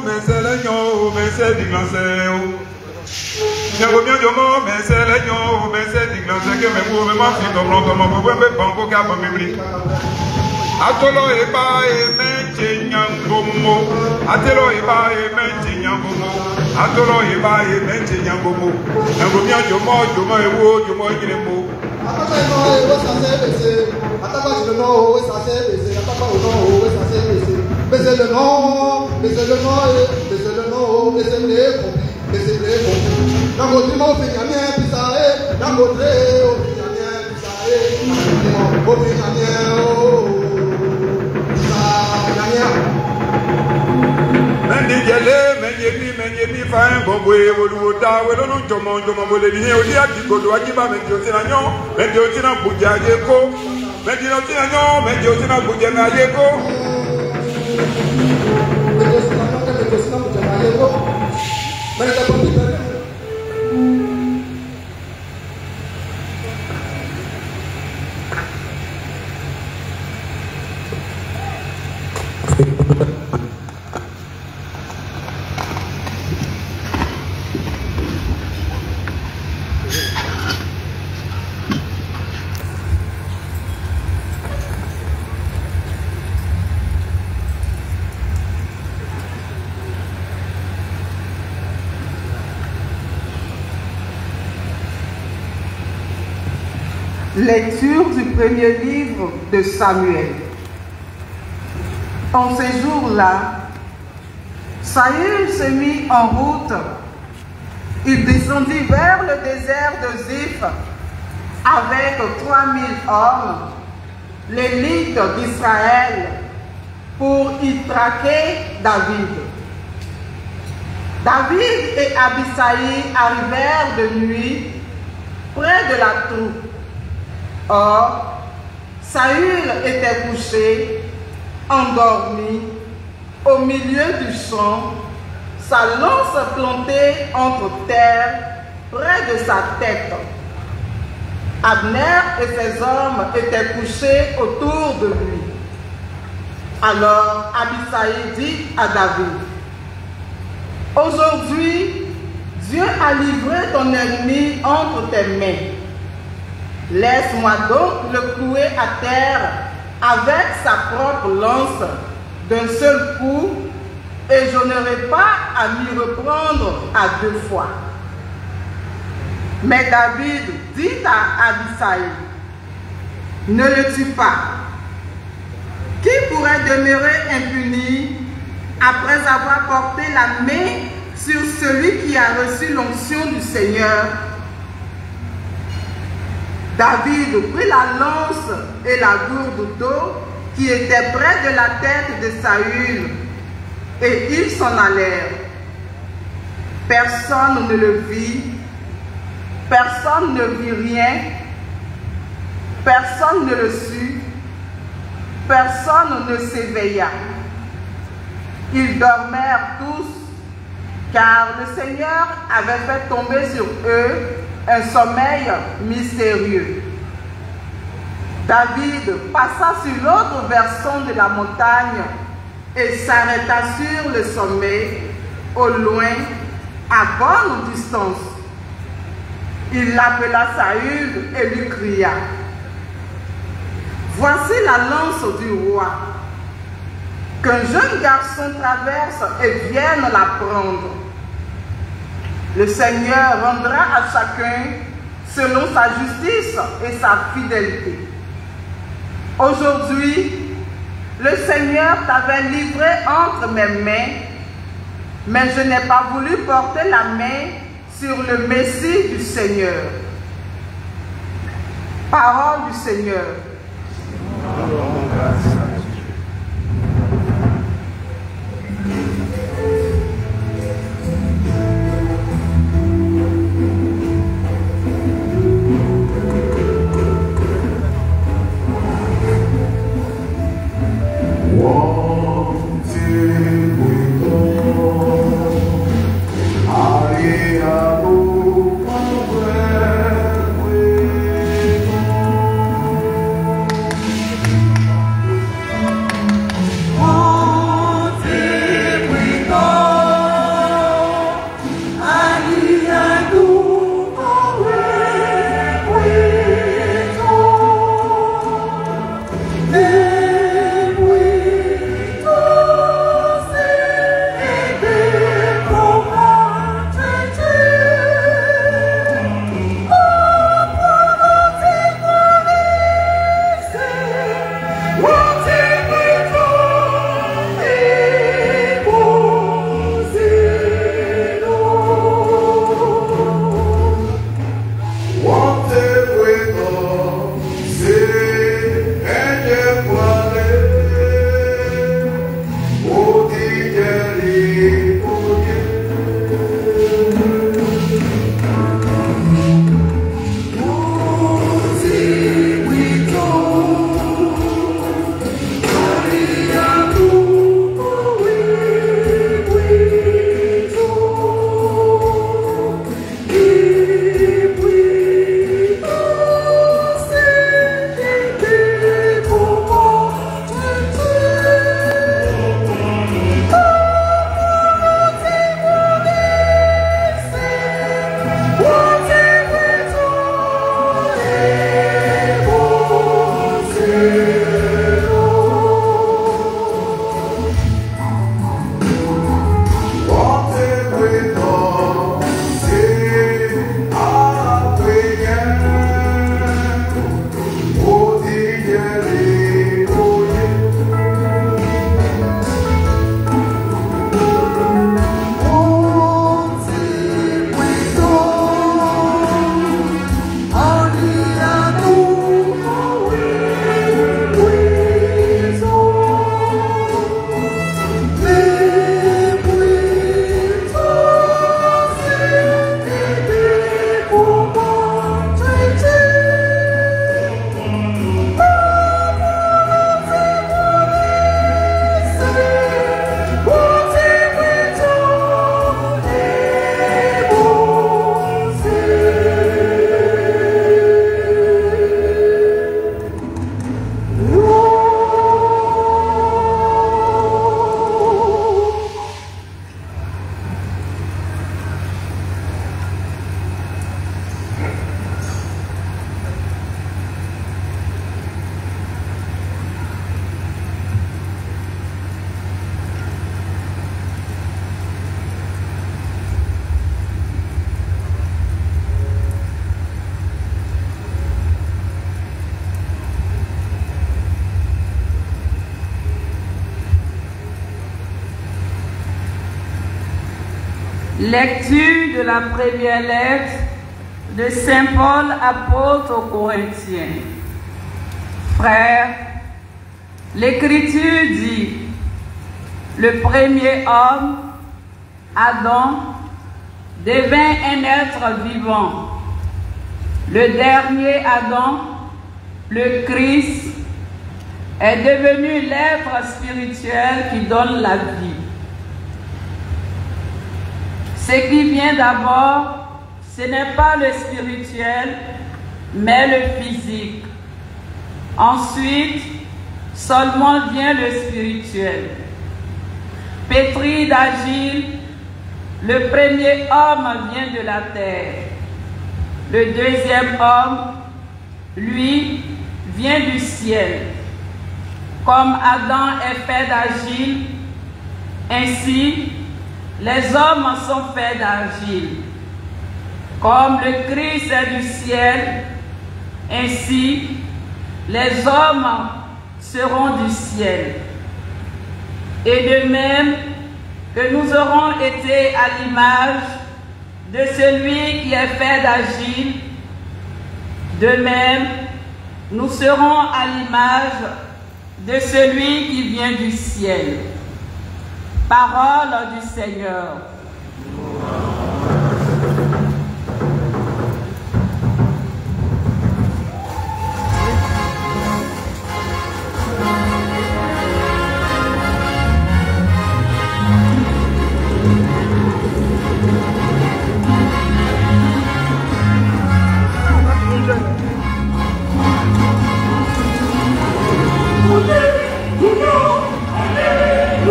mais c'est l'agneau, mais c'est du glace. Nyagomia jomo, mais c'est l'agneau, mais c'est du glace. Que me mouve, ma fille, ton blanc, mon beau, mais banco, cap, me Atolo eba e menche nyangomo. Atelo eba e menche nyangomo. Atolo eba e menche nyangomo. Nyagomia jomo, jomo ewo, jomo giremo. Atapa no ewo sase bese. Atapa no ewo sase bese. Atapa no ewo sase bese. Bese le no, bese le no, bese le no, bese le kombi, bese le kombi. Nango mo finyamie pisae, nango tre o finyamie pisae. O finyamie o. Menyemi fa ngombo e woluda we no jomo bole ni odi atigodo ajiba meji otina nyo meji otina buja yeko meji otina nyo meji otina buja na yeko meji otina buja na yeko meji ta komputer. Lecture du premier livre de Samuel. En ces jours-là, Saül se mit en route. Il descendit vers le désert de Ziph avec 3000 hommes, l'élite d'Israël, pour y traquer David. David et Abisai arrivèrent de nuit près de la troupe. Or, Saül était couché, endormi, au milieu du champ, sa lance plantée entre terre, près de sa tête. Abner et ses hommes étaient couchés autour de lui. Alors Abisai dit à David, « Aujourd'hui, Dieu a livré ton ennemi entre tes mains. Laisse-moi donc le clouer à terre avec sa propre lance d'un seul coup, et je n'aurai pas à m'y reprendre à deux fois. » Mais David dit à Abisai, « Ne le tue pas. Qui pourrait demeurer impuni après avoir porté la main sur celui qui a reçu l'onction du Seigneur? » David prit la lance et la gourde d'eau qui étaient près de la tête de Saül, et ils s'en allèrent. Personne ne le vit, personne ne vit rien, personne ne le sut, personne ne s'éveilla. Ils dormirent tous, car le Seigneur avait fait tomber sur eux un sommeil mystérieux. David passa sur l'autre versant de la montagne et s'arrêta sur le sommet, au loin, à bonne distance. Il l'appela Saül et lui cria, « Voici la lance du roi. Qu'un jeune garçon traverse et vienne la prendre. Le Seigneur rendra à chacun selon sa justice et sa fidélité. Aujourd'hui, le Seigneur t'avait livré entre mes mains, mais je n'ai pas voulu porter la main sur le Messie du Seigneur. » Parole du Seigneur. Lecture de la première lettre de Saint Paul, apôtre aux Corinthiens. Frères, l'Écriture dit, le premier homme, Adam, devint un être vivant. Le dernier Adam, le Christ, est devenu l'être spirituel qui donne la vie. Ce qui vient d'abord, ce n'est pas le spirituel, mais le physique. Ensuite, seulement vient le spirituel. Pétri d'argile, le premier homme vient de la terre. Le deuxième homme, lui, vient du ciel. Comme Adam est fait d'argile, ainsi les hommes sont faits d'argile. Comme le Christ est du ciel, ainsi les hommes seront du ciel. Et de même que nous aurons été à l'image de celui qui est fait d'argile, de même nous serons à l'image de celui qui vient du ciel. Parole du Seigneur.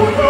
Alléluia.